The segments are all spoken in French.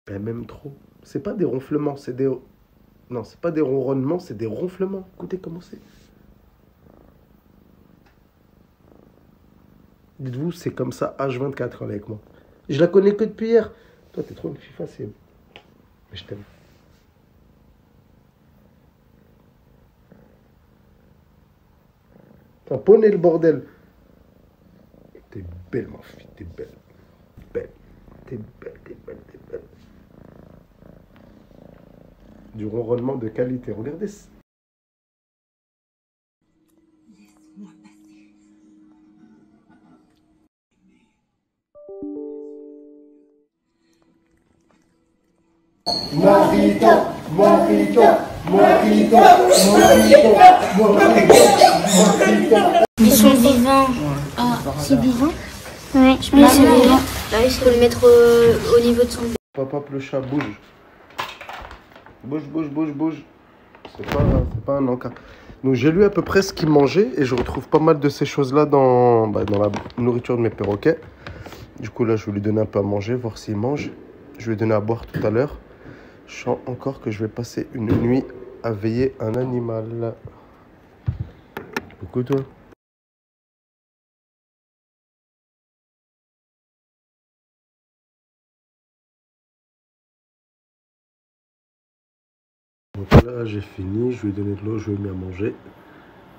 Ben, même trop. C'est pas des ronflements, c'est des... Non, c'est pas des ronronnements, c'est des ronflements. Écoutez comment c'est. Dites-vous, c'est comme ça H24 avec moi. Je la connais que depuis hier. Toi, t'es trop une fille facile. Mais je t'aime. T'as poney le bordel. T'es belle, ma fille, t'es belle. Belle. T'es belle, t'es belle, t'es belle. Du ronronnement de qualité. Regardez. Laisse-moi passer. Mojito, mojito, mojito, mojito, mojito. Ils sont vivants. Ah, c'est vivant? Oui, je pense que c'est vivant. Là, il faut le mettre au niveau de son... Papa, le chat, bouge. Bouge, bouge, bouge, bouge. C'est pas un encas. Donc j'ai lu à peu près ce qu'il mangeait et je retrouve pas mal de ces choses-là dans la nourriture de mes perroquets. Du coup là je vais lui donner un peu à manger, voir s'il mange. Je vais lui donner à boire tout à l'heure. Je sens encore que je vais passer une nuit à veiller un animal. Coucou toi. Donc là j'ai fini, je lui ai donné de l'eau, je lui ai mis à manger.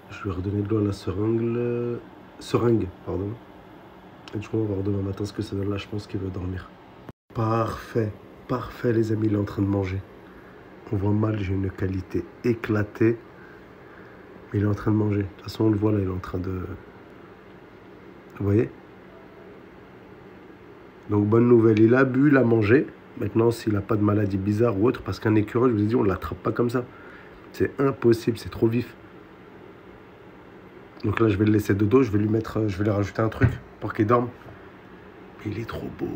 Je lui ai redonné de l'eau à la seringue, pardon. Et du coup on va voir demain matin ce que ça donne là, je pense qu'il veut dormir. Parfait, parfait les amis, il est en train de manger. On voit mal, j'ai une qualité éclatée. Mais il est en train de manger. De toute façon on le voit là, il est en train de... Vous voyez? Donc bonne nouvelle, il a bu, il a mangé. Maintenant s'il n'a pas de maladie bizarre ou autre, parce qu'un écureuil, je vous ai dit, on ne l'attrape pas comme ça. C'est impossible, c'est trop vif. Donc là je vais le laisser de dos, je vais lui rajouter un truc pour qu'il dorme. Il est trop beau.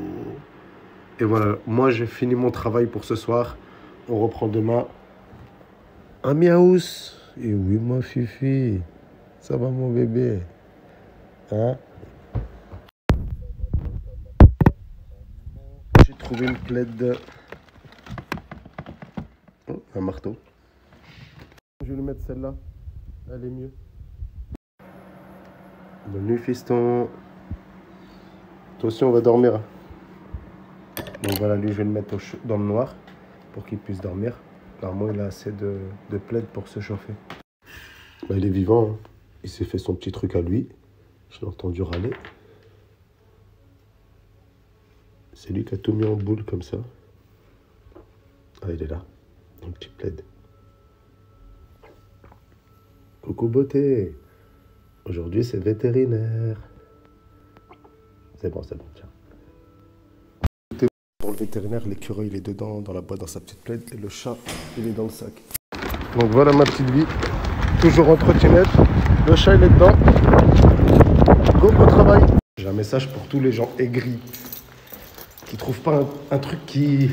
Et voilà, moi j'ai fini mon travail pour ce soir. On reprend demain. Un miaous. Et oui, ma fifi. Ça va, mon bébé? Hein? J'ai trouvé une plaide. Oh, un marteau. Je vais lui mettre celle-là. Elle est mieux. Bonne nuit, fiston. Toi aussi, on va dormir. Donc voilà, lui, je vais le mettre dans le noir pour qu'il puisse dormir. Normalement, il a assez de plaid pour se chauffer. Bah, il est vivant. Hein. Il s'est fait son petit truc à lui. Je l'ai entendu râler. C'est lui qui a tout mis en boule comme ça. Ah, il est là. Un petit plaid. Coucou beauté. Aujourd'hui, c'est vétérinaire. C'est bon, tiens. Pour le vétérinaire, l'écureuil, il est dedans, dans la boîte, dans sa petite plaide. Et le chat, il est dans le sac. Donc voilà ma petite vie. Toujours en trottinette. Le chat, il est dedans. Go au travail. J'ai un message pour tous les gens aigris. Qui ne trouvent pas un truc qui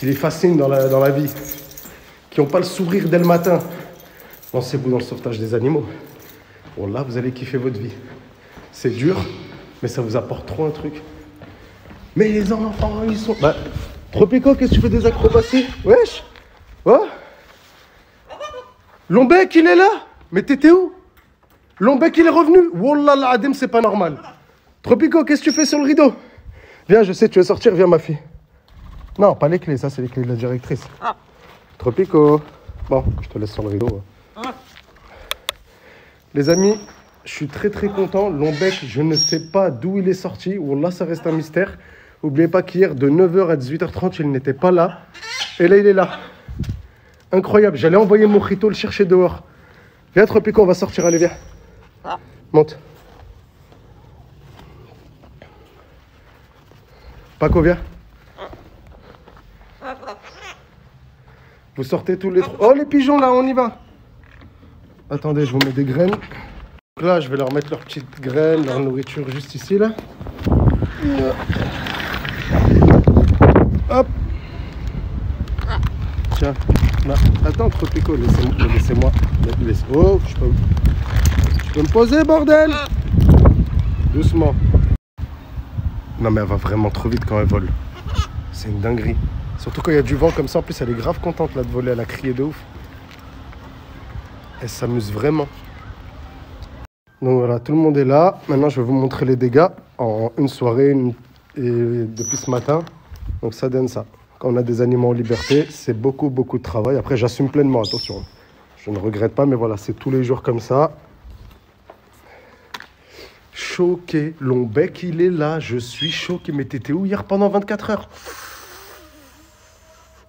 les fascine dans la vie. Qui n'ont pas le sourire dès le matin. Lancez-vous dans le sauvetage des animaux. Bon là, vous allez kiffer votre vie. C'est dur, mais ça vous apporte trop un truc. Mais les enfants, ils sont... Bah, Tropico, qu'est-ce que tu fais des acrobaties? Wesh. Oh. Lombec, il est là. Mais t'étais où? Lombec, il est revenu. Wallah l'adem, c'est pas normal. Tropico, qu'est-ce que tu fais sur le rideau? Viens, je sais, tu veux sortir, viens ma fille. Non, pas les clés, ça c'est les clés de la directrice. Tropico. Bon, je te laisse sur le rideau. Les amis, je suis très très content. Lombec, je ne sais pas d'où il est sorti. Wallah, ça reste un mystère. N'oubliez pas qu'hier, de 9h à 18h30, il n'était pas là. Et là, il est là. Incroyable. J'allais envoyer Mojito le chercher dehors. Viens, Tropico, on va sortir. Allez, viens. Monte. Paco, viens. Vous sortez tous les trois. Oh, les pigeons, là, on y va. Attendez, je vous mets des graines. Donc là, je vais leur mettre leurs petites graines, leur nourriture juste ici, là. Hop. Tiens. Là. Attends, Tropico, laissez-moi. Oh, je peux me poser, bordel. Doucement. Non, mais elle va vraiment trop vite quand elle vole. C'est une dinguerie. Surtout quand il y a du vent comme ça. En plus, elle est grave contente là de voler. Elle a crié de ouf. Elle s'amuse vraiment. Donc voilà, tout le monde est là. Maintenant, je vais vous montrer les dégâts en une soirée et depuis ce matin. Donc ça donne ça. Quand on a des animaux en liberté, c'est beaucoup de travail. Après, j'assume pleinement, attention. Je ne regrette pas, mais voilà, c'est tous les jours comme ça. Choqué. Lombec, il est là. Je suis choqué. Mais t'étais où hier pendant 24 heures?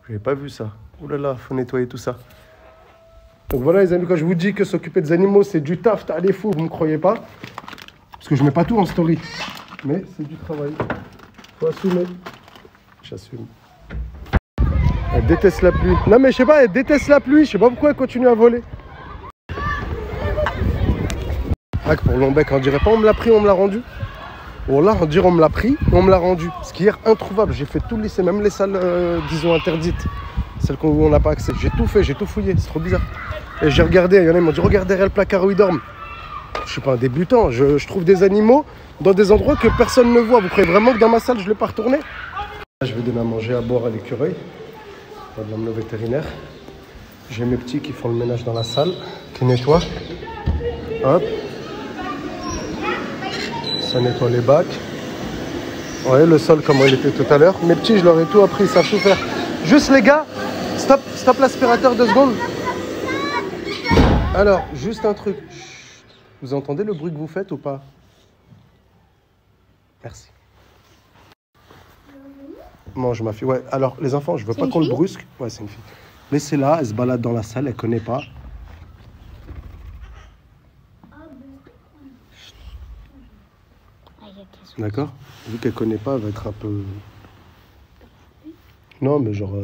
Je n'avais pas vu ça. Ouh là là, faut nettoyer tout ça. Donc voilà les amis, quand je vous dis que s'occuper des animaux c'est du taf, t'as les fous, vous me croyez pas? Parce que je mets pas tout en story. Mais c'est du travail. Faut assumer. J'assume. Elle déteste la pluie. Non mais je sais pas, elle déteste la pluie. Je sais pas pourquoi elle continue à voler. Ah, pour Lombec, on dirait pas on me l'a pris, on me l'a rendu. Bon là, on dirait on me l'a pris, on me l'a rendu. Ce qui est introuvable. J'ai fait tout le lycée, même les salles, disons, interdites. Celles où on n'a pas accès. J'ai tout fait, j'ai tout fouillé. C'est trop bizarre. Et j'ai regardé, il y en a qui m'ont dit regarde derrière le placard où ils dorment. Je suis pas un débutant, je trouve des animaux dans des endroits que personne ne voit. Vous croyez vraiment que dans ma salle je ne l'ai pas retourné? Là, je vais donner à manger, à boire à l'écureuil. On va l'emmener au vétérinaire. J'ai mes petits qui font le ménage dans la salle, qui nettoient. Hop. Ça nettoie les bacs. Vous voyez le sol comment il était tout à l'heure. Mes petits, je leur ai tout appris, ils savent tout faire. Juste les gars, stop l'aspirateur 2 secondes. Alors, juste un truc. Chut. Vous entendez le bruit que vous faites ou pas? Merci. Mange ma fille. Ouais, alors les enfants, je veux pas qu'on le brusque. Ouais, c'est une fille. Laissez-la, elle se balade dans la salle, elle connaît pas. D'accord? Vu qu'elle connaît pas, elle va être un peu... Non, mais genre...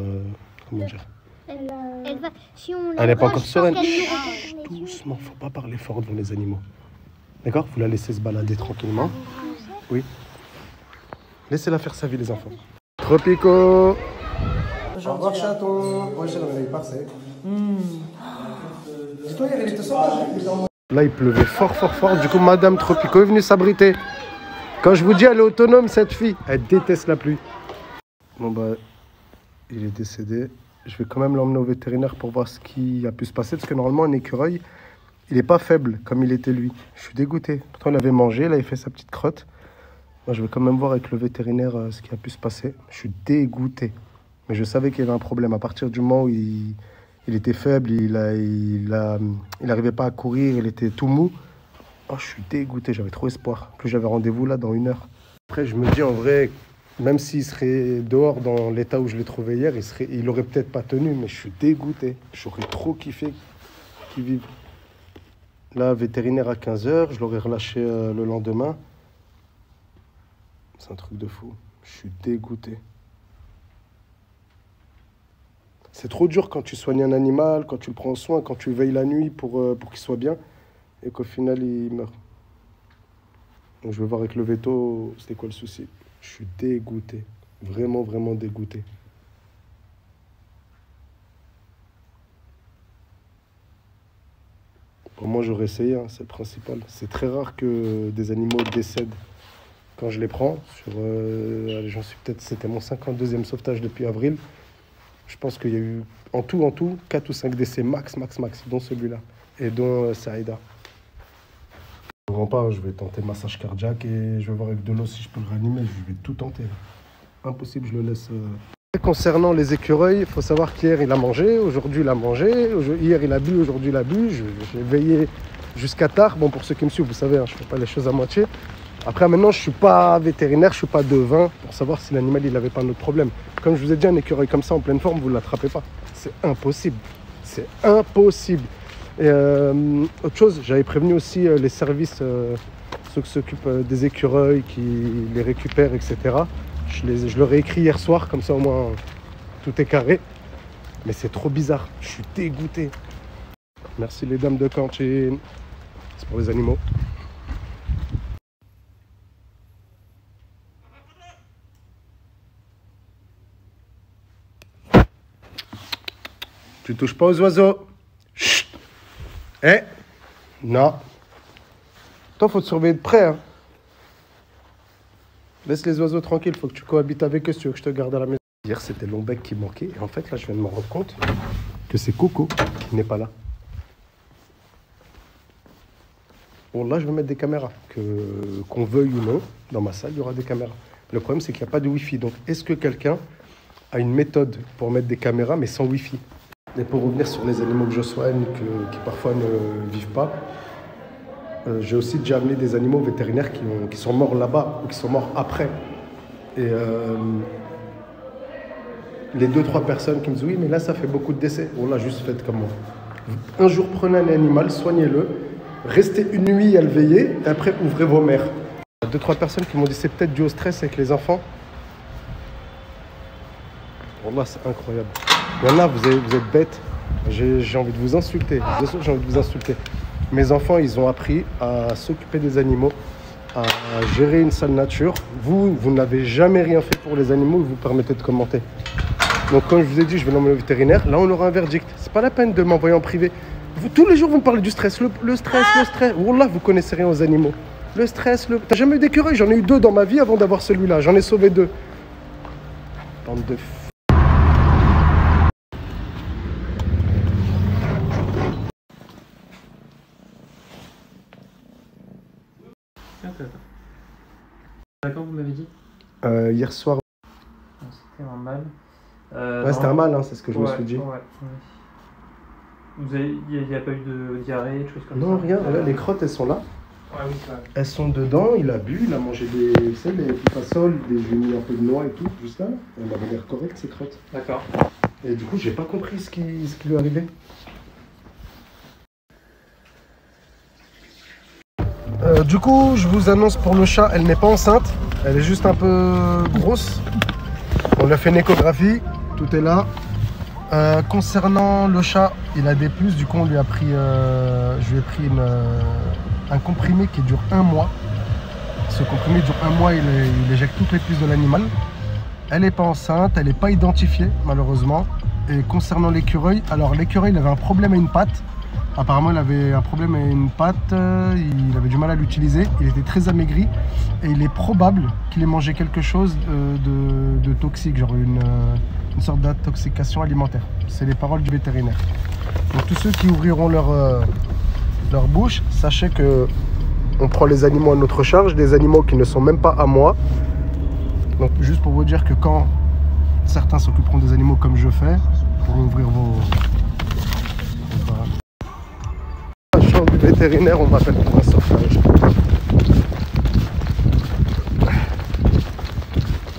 comment dire? Elle va, si on Elle n'est pas encore sereine. Chut, Doucement, faut pas parler fort devant les animaux. D'accord? Vous la laissez se balader tranquillement. Oui. Laissez-la faire sa vie, les enfants. Tropico. Au revoir, chaton. Ouais, je l'ai passé. Dis-toi, hier, il était sauvage. Là, il pleuvait fort. Du coup, Madame Tropico est venue s'abriter. Quand je vous dis, elle est autonome, cette fille. Elle déteste la pluie. Bon, bah, il est décédé. Je vais quand même l'emmener au vétérinaire pour voir ce qui a pu se passer. Parce que normalement, un écureuil, il n'est pas faible comme il était lui. Je suis dégoûté. Pourtant, il avait mangé. Là, il fait sa petite crotte. Moi, je vais quand même voir avec le vétérinaire ce qui a pu se passer. Je suis dégoûté. Mais je savais qu'il y avait un problème. À partir du moment où il était faible, il n'arrivait pas à courir, il était tout mou. Oh, je suis dégoûté. J'avais trop espoir. En plus, j'avais rendez-vous là dans 1 heure. Après, je me dis en vrai... Même s'il serait dehors dans l'état où je l'ai trouvé hier, il aurait peut-être pas tenu, mais je suis dégoûté. J'aurais trop kiffé qu'il vive. Là, vétérinaire à 15h, je l'aurais relâché le lendemain. C'est un truc de fou. Je suis dégoûté. C'est trop dur quand tu soignes un animal, quand tu le prends soin, quand tu veilles la nuit pour qu'il soit bien, et qu'au final, il meurt. Donc je vais voir avec le véto, c'était quoi le souci. Je suis dégoûté. Vraiment dégoûté. Pour moi, j'aurais essayé, hein, c'est le principal. C'est très rare que des animaux décèdent quand je les prends. Allez, j'en suis peut-être, c'était mon 52e sauvetage depuis avril. Je pense qu'il y a eu en tout 4 ou 5 décès max, dont celui-là. Et dont Saïda. Je ne comprends pas, je vais tenter massage cardiaque et je vais voir avec de l'eau si je peux le réanimer. Je vais tout tenter. Impossible, je le laisse. Concernant les écureuils, il faut savoir qu'hier il a mangé, aujourd'hui il a mangé, hier il a bu, aujourd'hui il a bu. J'ai veillé jusqu'à tard. Bon, pour ceux qui me suivent, vous savez, hein, je ne fais pas les choses à moitié. Après, maintenant, je ne suis pas vétérinaire, je ne suis pas devin pour savoir si l'animal il n'avait pas un autre problème. Comme je vous ai dit, un écureuil comme ça en pleine forme, vous ne l'attrapez pas. C'est impossible. C'est impossible. Et autre chose, j'avais prévenu aussi les services, ceux qui s'occupent des écureuils, qui les récupèrent, etc. Je leur ai écrit hier soir, comme ça au moins tout est carré. Mais c'est trop bizarre, je suis dégoûté. Merci les dames de cantine, c'est pour les animaux. Tu touches pas aux oiseaux. Chut. Non. Toi, faut te surveiller de près. Hein. Laisse les oiseaux tranquilles, faut que tu cohabites avec eux si tu veux que je te garde à la maison. Hier, c'était Lombec qui manquait. Et en fait, là, je viens de me rendre compte que c'est Coco qui n'est pas là. Bon, là, je vais mettre des caméras. Qu'on veuille ou non, dans ma salle, il y aura des caméras. Le problème, c'est qu'il n'y a pas de Wi-Fi. Donc, est-ce que quelqu'un a une méthode pour mettre des caméras, mais sans Wi-Fi? Et pour revenir sur les animaux que je soigne, qui parfois ne vivent pas, j'ai aussi déjà amené des animaux vétérinaires qui sont morts là-bas ou qui sont morts après. Et les 2-3 personnes qui me disent oui, mais là, ça fait beaucoup de décès. Bon, là, juste faites comme moi. Un jour, prenez un animal, soignez-le, restez une nuit à le veiller, et après, ouvrez vos mers. 2-3 personnes qui m'ont dit c'est peut-être dû au stress avec les enfants. Bon, là, c'est incroyable. Il y en a, vous êtes bêtes. J'ai envie de vous insulter. Bien sûr, j'ai envie de vous insulter. Mes enfants, ils ont appris à s'occuper des animaux, à gérer une sale nature. Vous n'avez jamais rien fait pour les animaux et vous permettez de commenter. Donc, comme je vous ai dit, je vais l'emmener au vétérinaire. Là, on aura un verdict. C'est pas la peine de m'envoyer en privé. Tous les jours, vous me parlez du stress. Le stress, le stress. Wallah, vous connaissez rien aux animaux. Le stress, T'as jamais eu d'écureuil? J'en ai eu 2 dans ma vie avant d'avoir celui-là. J'en ai sauvé 2. Bande de... D'accord, vous m'avez dit Hier soir. C'était un mâle. Ouais, c'était un mâle, hein, c'est ce que je me suis dit. Ouais. Il n'y a pas eu de diarrhée, de choses comme ça? Non, rien. Là, les crottes, elles sont là. Ouais, oui, c'est vrai. Elles sont dedans. Il a bu, il a mangé des fassoles, j'ai mis un peu de noix et tout, juste là. Elle avait l'air correcte, ces crottes. D'accord. Et du coup, j'ai pas compris ce qui lui est arrivé. Du coup, je vous annonce pour le chat, elle n'est pas enceinte. Elle est juste un peu grosse. On lui a fait une échographie, tout est là. Concernant le chat, il a des puces. Du coup, je lui ai pris un comprimé qui dure 1 mois. Ce comprimé dure 1 mois, il éjecte toutes les puces de l'animal. Elle n'est pas enceinte, elle n'est pas identifiée, malheureusement. Et concernant l'écureuil, alors l'écureuil, il avait un problème à une patte. Apparemment, il avait un problème à une patte, il avait du mal à l'utiliser, il était très amaigri et il est probable qu'il ait mangé quelque chose de toxique, genre une sorte d'intoxication alimentaire. C'est les paroles du vétérinaire. Donc tous ceux qui ouvriront leur bouche, sachez que on prend les animaux à notre charge, des animaux qui ne sont même pas à moi. Donc juste pour vous dire que quand certains s'occuperont des animaux comme je fais, pour ouvrir vos... Voilà. Du vétérinaire, on m'appelle pour un sauvetage.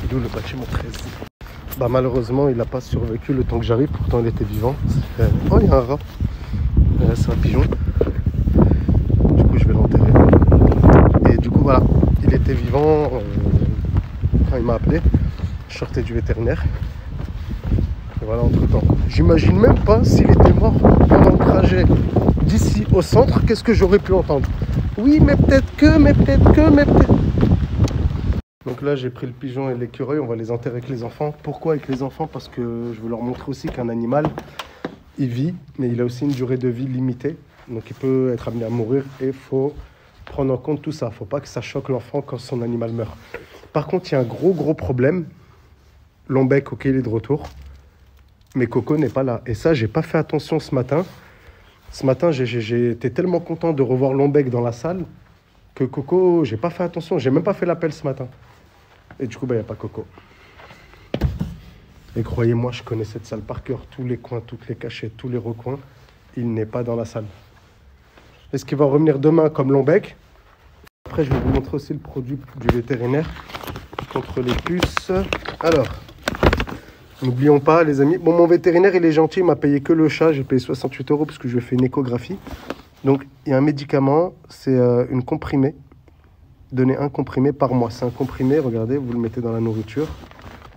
D'où le bâtiment 13. Bah malheureusement, il n'a pas survécu le temps que j'arrive, pourtant il était vivant. Oh, il y a un rat. C'est un pigeon. Du coup, je vais l'enterrer. Et du coup, voilà, il était vivant quand il m'a appelé. Je sortais du vétérinaire. Et voilà, entre temps. J'imagine même pas s'il était mort pendant le trajet d'ici au centre, qu'est-ce que j'aurais pu entendre? Oui, mais peut-être que, mais peut-être que, mais peut-être... Donc là, j'ai pris le pigeon et l'écureuil, on va les enterrer avec les enfants. Pourquoi avec les enfants? Parce que je veux leur montrer aussi qu'un animal, il vit, mais il a aussi une durée de vie limitée. Donc il peut être amené à mourir et il faut prendre en compte tout ça. Il ne faut pas que ça choque l'enfant quand son animal meurt. Par contre, il y a un gros problème. Lombec, ok, il est de retour. Mais Coco n'est pas là. Et ça, j'ai pas fait attention ce matin. Ce matin, j'ai été tellement content de revoir Lombec dans la salle que Coco, j'ai pas fait attention. J'ai même pas fait l'appel ce matin. Et du coup, il n'y a pas Coco. Et croyez-moi, je connais cette salle par cœur. Tous les coins, toutes les cachettes, tous les recoins. Il n'est pas dans la salle. Est-ce qu'il va revenir demain comme Lombec? Après, je vais vous montrer aussi le produit du vétérinaire contre les puces. Alors... N'oublions pas, les amis. Bon, mon vétérinaire, il est gentil, il m'a payé que le chat. J'ai payé 68 € parce que je lui ai fait une échographie. Donc, il y a un médicament, c'est une comprimée. Donnez un comprimé par mois. C'est un comprimé, regardez, vous le mettez dans la nourriture.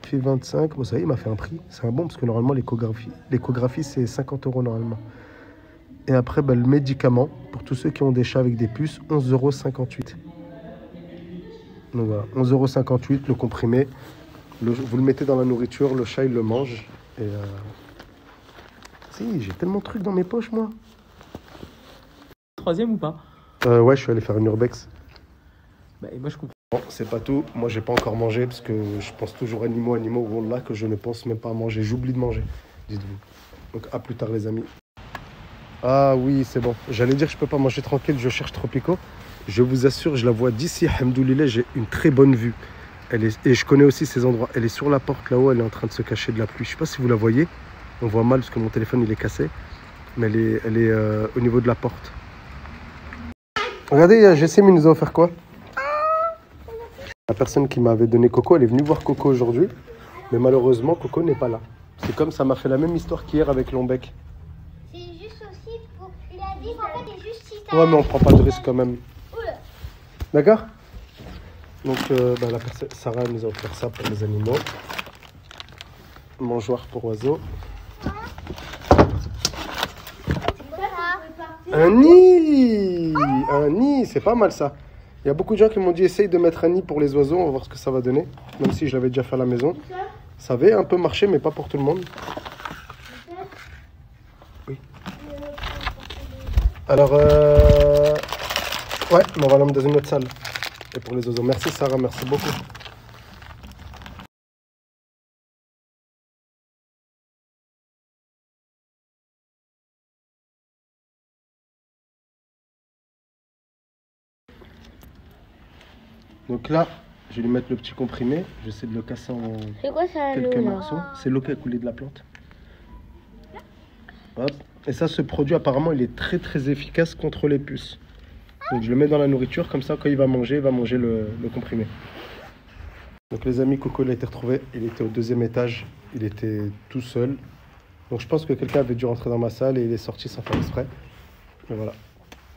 Puis 25, bon, ça y est, il m'a fait un prix. C'est un bon parce que normalement, l'échographie, c'est 50 € normalement. Et après, le médicament, pour tous ceux qui ont des chats avec des puces, 11,58 €. Donc voilà, 11,58 € le comprimé. Vous le mettez dans la nourriture, le chat il le mange. Et si, j'ai tellement de trucs dans mes poches moi. Troisième ou pas? Ouais, je suis allé faire une urbex. Bah, et moi je comprends. Bon, c'est pas tout. Moi, j'ai pas encore mangé parce que je pense toujours animaux. Wallah, que je ne pense même pas à manger. J'oublie de manger, dites-vous. Donc, à plus tard, les amis. Ah oui, c'est bon. J'allais dire que je peux pas manger tranquille. Je cherche Tropico. Je vous assure, je la vois d'ici. Alhamdoulilah, j'ai une très bonne vue. Et je connais aussi ces endroits. Elle est sur la porte là-haut. Elle est en train de se cacher de la pluie. Je sais pas si vous la voyez. On voit mal parce que mon téléphone, il est cassé. Mais elle est au niveau de la porte. Regardez, Jessim, il nous a offert quoi? La personne qui m'avait donné Coco, elle est venue voir Coco aujourd'hui. Mais malheureusement, Coco n'est pas là. C'est comme ça m'a fait la même histoire qu'hier avec Lombec. C'est juste aussi pour. Il a dit en fait, c'est juste si t'as. Ouais, mais on prend pas de risque quand même. D'accord? Donc, la personne, Sarah nous a offert ça pour les animaux. Mangeoire pour oiseaux. Un nid! Un nid, c'est pas mal ça. Il y a beaucoup de gens qui m'ont dit essaye de mettre un nid pour les oiseaux, on va voir ce que ça va donner. Même si je l'avais déjà fait à la maison. Ça avait un peu marché, mais pas pour tout le monde. Oui. Alors, ouais, mais on va l'emmener dans une autre salle. Et pour les oiseaux. Merci Sarah, merci beaucoup. Donc là, je vais lui mettre le petit comprimé. J'essaie de le casser en C'est quoi ça, quelques l'eau là? morceaux. C'est l'eau qui a coulé de la plante. Hop. Et ça, ce produit, apparemment, il est très très efficace contre les puces. Donc je le mets dans la nourriture, comme ça, quand il va manger le comprimé. Donc les amis, Coco, il a été retrouvé. Il était au 2e étage. Il était tout seul. Donc je pense que quelqu'un avait dû rentrer dans ma salle et il est sorti sans faire exprès. Et voilà.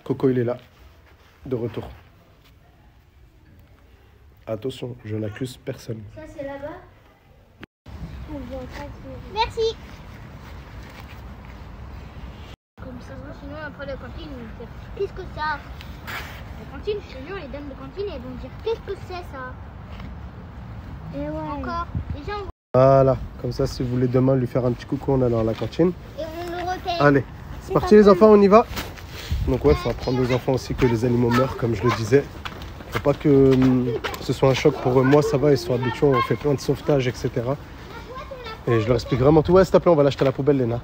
Coco, il est là. De retour. Attention, je n'accuse personne. Ça, c'est là-bas. Merci. Comme ça, sinon après la cantine, ils vont dire qu'est-ce que ça? La cantine, sinon les dames de cantine, elles vont dire qu'est-ce que c'est ça? Et ouais. Encore. Déjà, Voilà, comme ça, si vous voulez demain lui faire un petit coucou en allant à la cantine. et on le repère. Allez, c'est parti les enfants, on y va. Donc ouais, il faut apprendre aux enfants aussi que les animaux meurent, comme je le disais. Faut pas que ce soit un choc pour eux. Moi, ça va, ils sont habitués, on fait plein de sauvetage, etc. Et je leur explique vraiment tout. Ouais, s'il te plaît, on va l'acheter à la poubelle, Léna.